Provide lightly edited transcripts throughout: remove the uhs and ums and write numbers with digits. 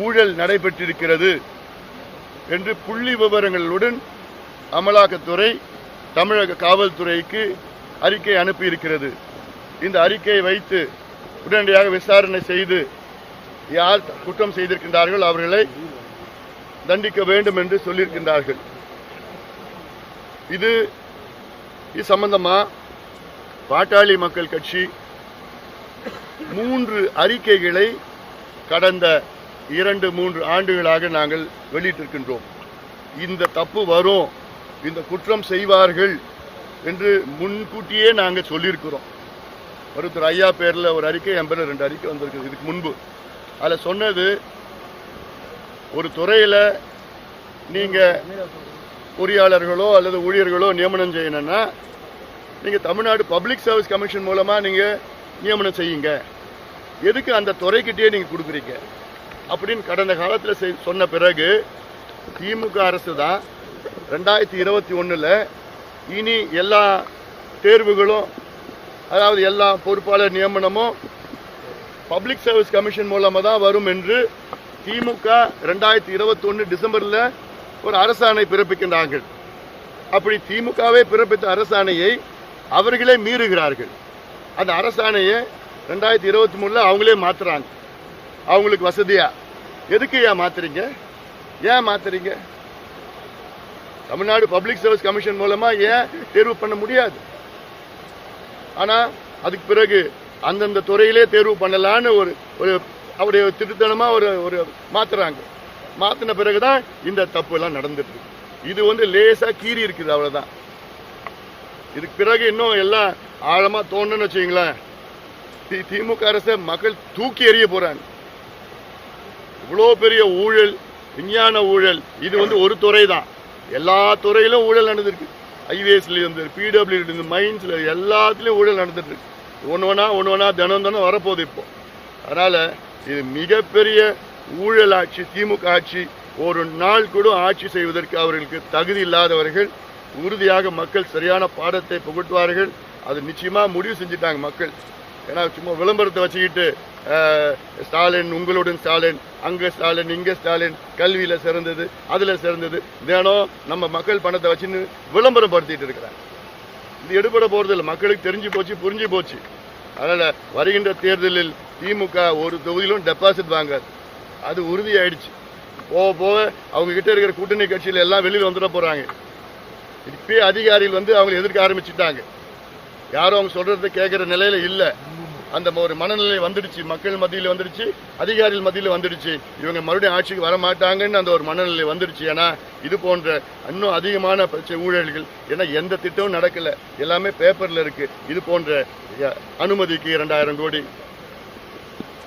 ஊழல் நடைபெற்றிருக்கிறது என்று புள்ளி விவரங்களுடன் அமலாக்கத்துறை தமிழக காவல்துறைக்கு அறிக்கை அனுப்பியிருக்கிறது. இந்த அறிக்கையை வைத்து உடனடியாக விசாரணை செய்து யார் குற்றம் செய்திருக்கின்றார்கள் அவர்களை தண்டிக்க வேண்டும் என்று சொல்லியிருக்கின்றார்கள். இது சம்பந்தமா பாட்டாளி மக்கள் கட்சி 3 அறிக்கைகளை கடந்த 2-3 ஆண்டுகளாக நாங்கள் வெளியிட்டிருக்கின்றோம். இந்த தப்பு வரும், இந்த குற்றம் செய்வார்கள் என்று முன்கூட்டியே நாங்கள் சொல்லியிருக்கிறோம். ஒருத்தர் ஐயா பேர்ல ஒரு அறிக்கை, என் பேர்ல 2 அறிக்கை வந்திருக்கு இதுக்கு முன்பு. அதில் சொன்னது, ஒரு துறையில நீங்க பொறியாளர்களோ அல்லது ஊழியர்களோ நியமனம் செய்யணும்னா நீங்க தமிழ்நாடு பப்ளிக் சர்வீஸ் கமிஷன் மூலமா நீங்க நியமனம் செய்யுங்க, எதுக்கு அந்த துறைக்கிட்டே நீங்க கொடுக்குறீங்க அப்படின்னு கடந்த காலத்தில் சொன்ன பிறகு திமுக அரசு தான் 2021 இனி எல்லா தேர்வுகளும், அதாவது எல்லா பொறுப்பாளர் நியமனமும் பப்ளிக் சர்வீஸ் கமிஷன் மூலமா தான் வரும் என்று திமுக 2021 டிசம்பர்ல ஒரு அரசாணை பிறப்பிக்கின்றார்கள். அப்படி திமுகவே பிறப்பித்த அரசாணையை அவர்களே மீறுகிறார்கள். அந்த அரசாணையை 2023 அவங்களே மாத்துறாங்க, அவங்களுக்கு வசதியா. எதுக்கு ஏன் மாத்துறீங்க? ஏன் மாத்துறீங்க? தமிழ்நாடு பப்ளிக் சர்வீஸ் கமிஷன் மூலமா ஏன் தேர்வு பண்ண முடியாது? ஆனா அதுக்கு பிறகு அந்தந்த துறையிலே தேர்வு பண்ணலான்னு ஒரு அவருடைய திருத்தனமா ஒரு மாத்துறாங்க. மாத்தின பிறகுதான் இந்த தப்பு எல்லாம் நடந்துட்டு இருக்கு. இது லேசா கீறி இருக்குது, அவ்வளவுதான். இதுக்கு பிறகு இன்னும் எல்லாம் ஆழமா தோணுன்னு வச்சுங்களேன், திமுக அரசை மக்கள் தூக்கி எறிய போறாங்க. இவ்வளோ பெரிய ஊழல், விஞ்ஞான ஊழல். இது ஒரு துறை தான், எல்லா துறையிலும் ஊழல் நடந்திருக்கு. ஹைவேஸ்ல இருந்து, பிடபிள்யூ இருந்து, மைன்ஸ்ல, எல்லாத்துலயும் ஊழல் நடந்துட்டு இருக்கு. ஒன்று தினம் வரப்போகுது இப்போ. அதனால இது மிகப்பெரிய ஊழல் ஆட்சி. திமுக ஆட்சி ஒரு நாள் கூட ஆட்சி செய்வதற்கு அவர்களுக்கு தகுதி இல்லாதவர்கள். உறுதியாக மக்கள் சரியான பாடத்தை புகட்டுவார்கள். அது நிச்சயமா முடிவு செஞ்சுட்டாங்க மக்கள். ஏன்னா சும்மா விளம்பரத்தை வச்சுக்கிட்டு ஸ்டாலின், உங்களுடன் ஸ்டாலின், அங்க ஸ்டாலின், இங்க ஸ்டாலின், கல்வியில சிறந்தது, அதுல சிறந்தது, தினம் நம்ம மக்கள் பணத்தை வச்சுன்னு விளம்பரம் படுத்திட்டு இருக்கிறாங்க. இது எடுபட போறது இல்லை, மக்களுக்கு தெரிஞ்சு போச்சு, புரிஞ்சு போச்சு. அதனால வருகின்ற தேர்தலில் திமுக ஒரு தொகுதியிலும் டெபாசிட் வாங்காது, அது உறுதியாயிடுச்சு. போக போக அவங்க கிட்ட இருக்கிற கூட்டணி கட்சியில எல்லாம் வெளியில் வந்துட போறாங்க. இப்பயே அதிகாரிகள் அவங்களை எதிர்க்க ஆரம்பிச்சுட்டாங்க. யாரும் அவங்க சொல்றதை கேட்கிற நிலையில இல்ல. அந்த ஒரு மனநிலை வந்துடுச்சு, மக்கள் மத்தியில் வந்துடுச்சு, அதிகாரிகள் மத்தியில் வந்துடுச்சு. இவங்க மறுபடியும் ஆட்சிக்கு வர மாட்டாங்கன்னு அந்த ஒரு மனநிலை வந்துடுச்சு. ஏன்னா இது போன்ற இன்னும் அதிகமான ஊழல்கள், ஏன்னா எந்த திட்டமும் நடக்கல, எல்லாமே பேப்பர்ல இருக்கு. இது போன்ற அனுமதிக்கு 2000 கோடி,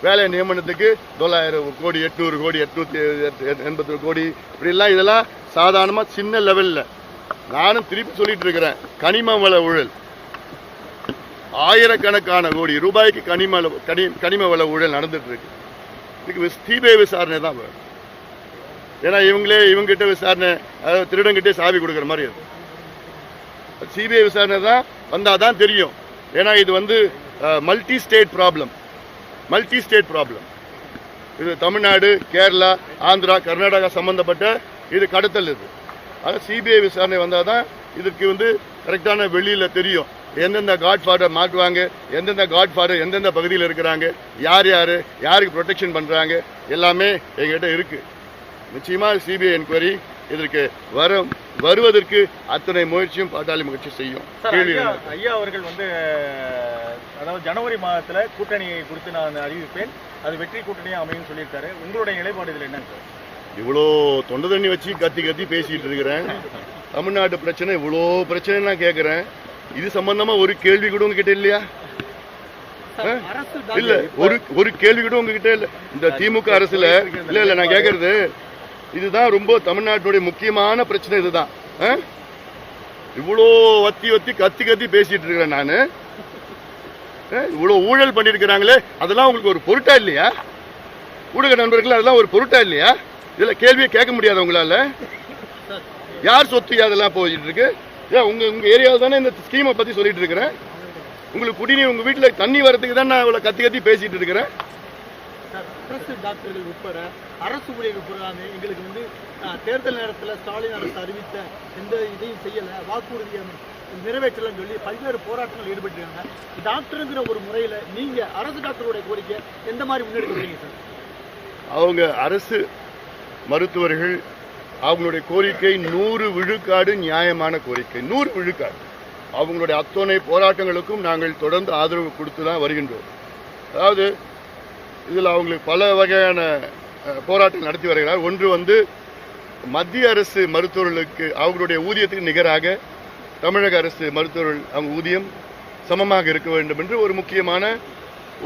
வேலை நியமனத்துக்கு 900 கோடி, 800 கோடி, 880 கோடி, இப்படிலாம் இதெல்லாம் சாதாரணமா சின்ன லெவல்ல. நானும் திருப்பி சொல்லிட்டு இருக்கிறேன், கனிம வள ஊழல் ஆயிரக்கணக்கான கோடி ரூபாய்க்கு கனிம வள ஊழல் நடந்துட்டு இருக்கு. இதுக்கு சிபிஐ விசாரணை தான் வேணும். ஏன்னா இவங்கிட்ட விசாரணை, அதாவது திருடங்கிட்டே சாவி கொடுக்குற மாதிரி இருக்கு. சிபிஐ விசாரணை தான் வந்தாதான் தெரியும். ஏன்னா இது மல்டி ஸ்டேட் ப்ராப்ளம். இது தமிழ்நாடு, கேரளா, ஆந்திரா, கர்நாடகா சம்பந்தப்பட்ட இது கடத்தல். இது சிபிஐ விசாரணை வந்தாதான் இதுக்கு கரெக்டான வெளியில தெரியும். எந்தெந்த காட்ஃபாதர் மாட்டுவாங்க, எந்தெந்த காட்ஃபாதர் எந்தெந்த பகுதியில் இருக்கிறாங்க, யாருக்கு ப்ரொடெக்ஷன் பண்றாங்க, எல்லாமே எங்கிட்ட இருக்கு. நிச்சயமா சிபிஐ என்கொயரி இதற்கு வருவதற்கு அத்தனை முயற்சியும் பாட்டாளி முயற்சி செய்யும். ஐயா அவர்கள் அதாவது ஜனவரி மாதத்துல கூட்டணியை குறித்து நான் அறிவிப்பேன், அது வெற்றி கூட்டணியா அமையும் சொல்லியிருக்காரு. உங்களுடைய நிலைப்பாடு இதில் என்ன சார்? இவ்வளோ தொண்டை தண்ணி வச்சு கத்தி பேசிட்டு இருக்கிறேன். தமிழ்நாட்டு பிரச்சனை, இவ்வளோ பிரச்சனை நான் கேட்கிறேன். இது சம்பந்தமா ஒரு கேள்வி கூட உங்ககிட்ட இல்லையா? இல்ல, ஒரு கேள்வி கூட உங்ககிட்ட இல்ல. இந்த திமுக அரசுல இல்ல நான் கேட்கறது இதுதான் ரொம்ப தமிழ்நாட்டுடைய முக்கியமான பிரச்சனை. இதுதான் இவ்வளோ வத்தி கத்தி பேசிட்டு இருக்கிறேன் நானு. இவ்வளவு ஊழல் பண்ணிருக்கிறாங்களே, அதெல்லாம் உங்களுக்கு ஒரு பொருட்டா இல்லையா? ஊடக நண்பர்கள், அதெல்லாம் ஒரு பொருட்டா இல்லையா? இதுல கேள்வியை கேட்க முடியாது உங்களால? யார் சொத்து அதெல்லாம் போயிட்டு இருக்கு? உங்க ஏரியாவில் தானே இந்த ஸ்கீமை பத்தி சொல்லிட்டு இருக்கிறேன். உங்களுக்கு குடிநீர், உங்க வீட்டுல தண்ணி வரதுக்கு தான் நான் இவ்வளவு கத்தி பேசிட்டு இருக்கிறேன். அரசு டாக்டர்கள் உட்பட அரசு ஊழியர்கள் புறாமே எங்களுக்கு வந்து தேர்தல் நேரத்தில் ஸ்டாலின் அரசு அறிவித்த எந்த இதையும் செய்யலை, வாக்குறுதியை நிறைவேற்றலன்னு சொல்லி பல்வேறு போராட்டங்கள் ஈடுபட்டிருக்காங்க. டாக்டருங்கிற ஒரு முறையில் நீங்கள் அரசு டாக்டருடைய கோரிக்கை எந்த மாதிரி முன்னெடுக்கிறீங்க சார்? அவங்க அரசு மருத்துவர்கள் அவங்களுடைய கோரிக்கை 100 விழுக்காடு நியாயமான கோரிக்கை, 100 விழுக்காடு. அவங்களுடைய அத்தனை போராட்டங்களுக்கும் நாங்கள் தொடர்ந்து ஆதரவு கொடுத்து தான் வருகின்றோம். அதாவது இதில் அவங்களுக்கு பல வகையான போராட்டங்கள் நடத்தி வருகிறார். ஒன்று வந்து மத்திய அரசு மருத்துவர்களுக்கு அவங்களுடைய ஊதியத்துக்கு நிகராக தமிழக அரசு மருத்துவர்கள் அவங்க ஊதியம் சமமாக இருக்க வேண்டும் என்று ஒரு முக்கியமான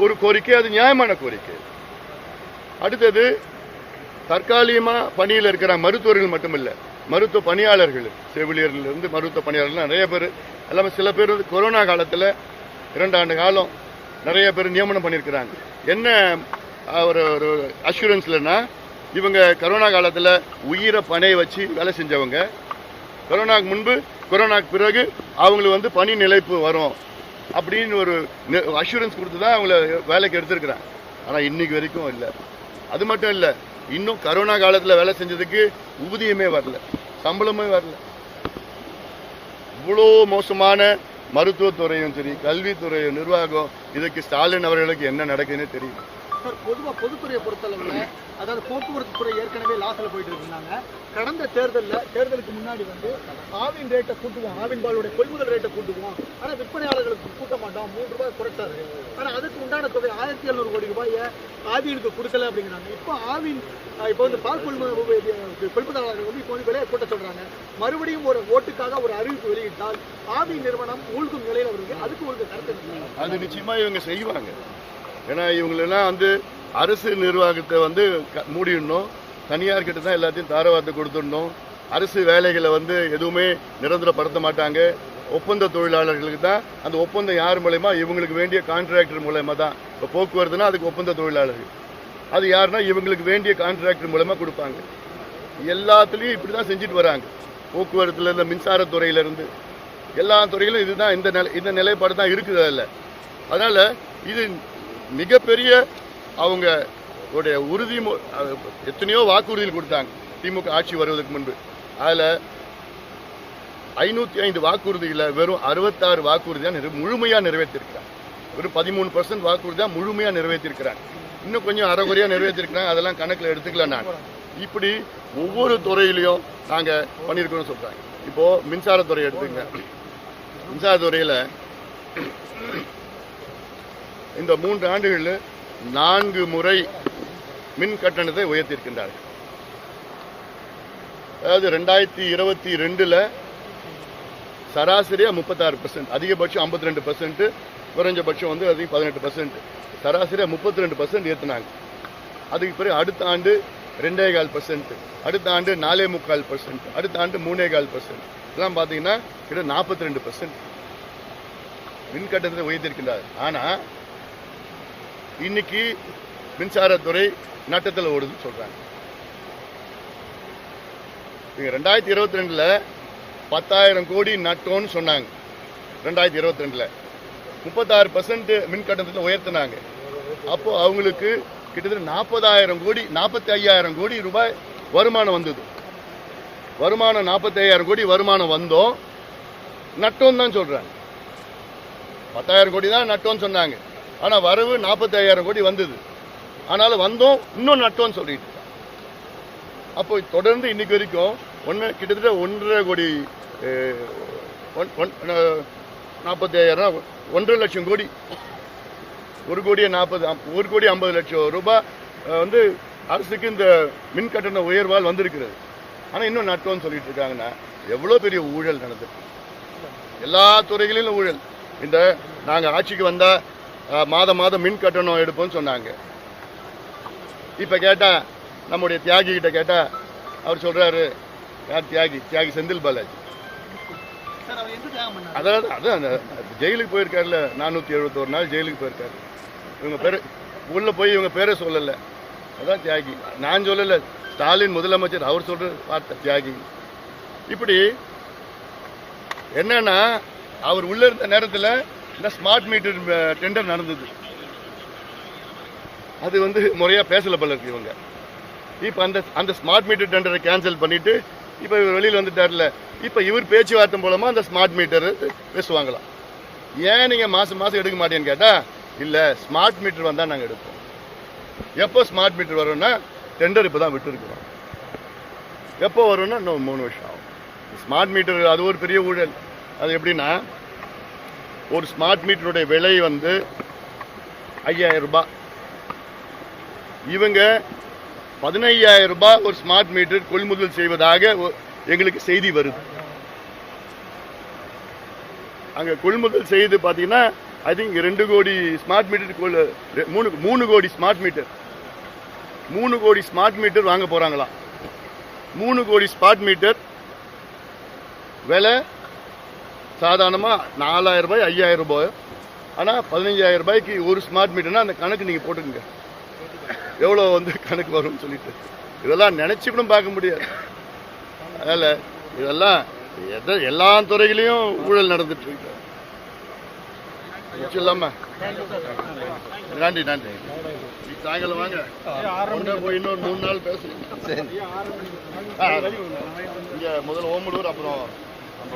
ஒரு கோரிக்கை, அது நியாயமான கோரிக்கை. அடுத்தது தற்காலிகமாக பணியில் இருக்கிற மருத்துவர்கள் மட்டுமில்ல, மருத்துவ பணியாளர்கள், செவிலியர்லேருந்து மருத்துவ பணியாளர்கள் நிறைய பேர், எல்லாமே சில பேர் வந்து கொரோனா காலத்தில் 2 ஆண்டு காலம் நிறைய பேர் நியமனம் பண்ணியிருக்கிறாங்க. என்ன ஒரு அஷூரன்ஸ்லன்னா, இவங்க கொரோனா காலத்தில் உயிரை பணைய வச்சு வேலை செஞ்சவங்க, கொரோனாக்கு முன்பு கொரோனாக்கு பிறகு அவங்களுக்கு வந்து பணி நிலைப்பு வரும் அப்படின்னு ஒரு அஷூரன்ஸ் கொடுத்து தான் அவங்கள வேலைக்கு எடுத்திருக்கிறாங்க. ஆனால் இன்னைக்கு வரைக்கும் இல்லை. அது மட்டும் இல்லை, இன்னும் கரோனா காலத்தில் வேலை செஞ்சதுக்கு ஊதியமே வரல, சம்பளமே வரல. இவ்வளோ மோசமான மருத்துவத்துறையும் சரி, கல்வித்துறையும் நிர்வாகம், இதுக்கு ஸ்டாலின் அவர்களுக்கு என்ன நடக்குதுன்னு தெரியும். சார், பொதுவாக பொதுத்துறையை பொறுத்தளவில் அதாவது போக்குவரத்து துறை ஏற்கனவே லாஸில் போயிட்டு இருந்தாங்க. கடந்த தேர்தலுக்கு முன்னாடி வந்து ஆவின் ரேட்டை கூட்டுவோம், ஆவின் பாலுடைய கொள்முதல் ரேட்டை கூட்டுவோம், ஆனால் விற்பனையாளர்களுக்கு கூட்ட மாட்டோம், 3 ரூபாய் குறைச்சாரு. ஆனால் அதுக்கு உண்டான தொகை 1700 கோடி ரூபாயை ஆவினுக்கு கொடுக்கல அப்படிங்கிறாங்க. இப்போ வந்து பால் கொள்முதலாளர்கள் வந்து இப்போ வந்து விலையை கூட்ட சொல்றாங்க. மறுபடியும் ஒரு ஓட்டுக்காக ஒரு அறிவிப்பு வெளியிட்டால் ஆவி நிறுவனம் மூழ்கும் நிலையில் வருது. அதுக்கு ஒரு கருத்து அது நிச்சயமா இவங்க செய்வாங்க. ஏன்னா இவங்களெல்லாம் வந்து அரசு நிர்வாகத்தை வந்து மூடிடணும், தனியார்கிட்ட தான் எல்லாத்தையும் தாரவாரத்தை கொடுத்துடணும். அரசு வேலைகளை வந்து எதுவுமே நிரந்தரப்படுத்த மாட்டாங்க. ஒப்பந்த தொழிலாளர்களுக்கு தான் அந்த ஒப்பந்தம் யார் மூலயமா, இவங்களுக்கு வேண்டிய கான்ட்ராக்டர் மூலயமா தான். இப்போ போக்குவரத்துனா அதுக்கு ஒப்பந்த தொழிலாளர்கள், அது யாருன்னா இவங்களுக்கு வேண்டிய கான்ட்ராக்டர் மூலமா கொடுப்பாங்க. எல்லாத்துலேயும் இப்படி தான் செஞ்சுட்டு வராங்க. போக்குவரத்துல இருந்து மின்சாரத்துறையிலிருந்து எல்லா துறையிலும் இதுதான், இந்த நிலைப்பாடு தான் இருக்குது. அதில் அதனால இது மிகப்பெரிய அவங்க உறுதி, எத்தனையோ வாக்குறுதிகள் கொடுத்தாங்க திமுக ஆட்சி வருவதற்கு முன்பு. அதில் 505 வாக்குறுதிகளை வெறும் 66 வாக்குறுதி தான் முழுமையாக நிறைவேற்றிருக்கிறாங்க. வெறும் 13% வாக்குறுதி தான் முழுமையாக நிறைவேற்றிருக்கிறாங்க. இன்னும் கொஞ்சம் அரைகுறையாக நிறைவேற்றிருக்கிறாங்க, அதெல்லாம் கணக்கில் எடுத்துக்கல. நான் இப்படி ஒவ்வொரு துறையிலையும் நாங்கள் பண்ணியிருக்கோம்னு சொல்கிறாங்க. இப்போது மின்சாரத்துறை எடுத்துங்க. மின்சாரத்துறையில் இந்த 3 ஆண்டுகளில் 4 முறை மின் கட்டணத்தை உயர்த்தியிருக்கின்றார்கள். அதாவது 2022 சராசரியாக 36%, அதிகபட்சம் 52%, குறைஞ்சபட்சம் வந்து அதிகம் 18%, சராசரியாக 32% ஏற்றினாங்க. அதுக்கு பிறகு அடுத்த ஆண்டு 2.25%, அடுத்த ஆண்டு 4.25%, அடுத்த ஆண்டு 3.25%, இதெல்லாம் பார்த்தீங்கன்னா கிட்ட 42% மின் கட்டணத்தை உயர்த்தியிருக்கின்றார். ஆனால் இன்னைக்கு மின்சாரத்துறை நட்டத்தில் ஓடுதுன்னு சொல்றாங்க. 2022 10,000 கோடி நட்டோன்னு சொன்னாங்க. 2022 36% மின் கட்டணத்தில் உயர்த்தினாங்க. அப்போ அவங்களுக்கு கிட்டத்தட்ட 45,000 கோடி ரூபாய் வருமானம் வந்தது. வருமானம் 45,000 கோடி வருமானம் வந்தோம், நட்டோன்னு தான் சொல்றாங்க. 10,000 கோடி தான் நட்டோன்னு சொன்னாங்க. ஆனால் வரவு 45,000 கோடி வந்தது. ஆனாலும் வந்தோம், இன்னும் நட்டோன்னு சொல்லிட்டு. அப்போ தொடர்ந்து இன்னைக்கு வரைக்கும் கிட்டத்தட்ட 1.5 கோடி 45,000, 1.5 லட்சம் கோடி, 1,50,00,000 ரூபாய் வந்து அரசுக்கு இந்த மின் கட்டண உயர்வால் வந்திருக்கிறது. ஆனால் இன்னும் நட்டோன்னு சொல்லிட்டு இருக்காங்கன்னா எவ்வளோ பெரிய ஊழல் நடந்திருக்கு. எல்லா துறைகளிலும் ஊழல். இந்த நாங்கள் ஆட்சிக்கு வந்தால் மாதம் மின் கட்டணம் எடுப்போம்னு சொன்னாங்க. இப்போ கேட்டால் நம்முடைய தியாகி கிட்ட கேட்டால் அவர் சொல்கிறாரு, யார் தியாகி செந்தில் பாலாஜி. அதாவது அந்த ஜெயிலுக்கு போயிருக்காருல, 471 நாள் ஜெயிலுக்கு போயிருக்காரு. இவங்க பேர் உள்ள போய் இவங்க பேரை சொல்லலை, அதான் தியாகி. நான் சொல்லலை, ஸ்டாலின் முதலமைச்சர் அவர் சொல்ற வார்த்தை தியாகி. இப்படி என்னன்னா அவர் உள்ள இருந்த நேரத்தில் இந்த ஸ்மார்ட் மீட்டர் டெண்டர் நடந்தது. அது வந்து முறையா பேசல போல இருக்கு இவங்க. இப்ப அந்த ஸ்மார்ட் மீட்டர் டெண்டரை கேன்சல் பண்ணிட்டு இப்ப இவர் வெளியில வந்துட்டார்ல, இப்ப இவர் பேச்சுவார்த்தை மூலமா அந்த ஸ்மார்ட் மீட்டர் பேசுவாங்களாம். ஏன் நீங்க மாசம் மாசம் எடுக்க மாட்டேன்னு கேட்டா, இல்ல ஸ்மார்ட் மீட்டர் வந்தா நாங்க எடுப்போம். எப்போ ஸ்மார்ட் மீட்டர் வரும்னா டெண்டர் இப்பதான் விட்டு இருக்கிறோம். எப்போ வரும்னா இன்னும் 3 வருஷம் ஆகும். ஸ்மார்ட் மீட்டர் அது ஒரு பெரிய ஊழல். அது எப்படின்னா, ஒரு ஸ்மார்ட் மீட்டருடைய விலை வந்து 5000 ரூபாய். இவங்க 15000 ரூபாய் ஒரு ஸ்மார்ட் மீட்டர் கொள்முதல் செய்வதாக எங்களுக்கு செய்தி வருது. அங்க கொள்முதல் செய்து பாத்தீங்கன்னா ஐ திங்க் 2 கோடி ஸ்மார்ட் மீட்டர் 3 கோடி ஸ்மார்ட் மீட்டர் 3 கோடி ஸ்மார்ட் மீட்டர் வாங்க போறாங்களாம். 3 கோடி ஸ்மார்ட் மீட்டர் விலை சாதாரணமா 4000 ரூபாய் 5000 ரூபாய். ஆனா 15000 ரூபாய்க்கு ஒரு ஸ்மார்ட் மீட்டர்னா அந்த கணக்கு நீங்க போட்டுக்கங்க, எவ்வளவு வந்து கணக்கு வரும்னு சொல்லிட்டு. இதெல்லாம் நினைச்சு கூட பார்க்க முடியாது. அதனால இதெல்லாம் எல்லா துறையிலையும் ஊழல் நடந்துட்டு இருக்கு. இல்லாம நன்றி நன்றி. சாயங்காலம் வாங்க, போய் இன்னொரு 3 நாள் பேசணும். இங்க முதல்ல ஓமலூர், அப்புறம் நம்ம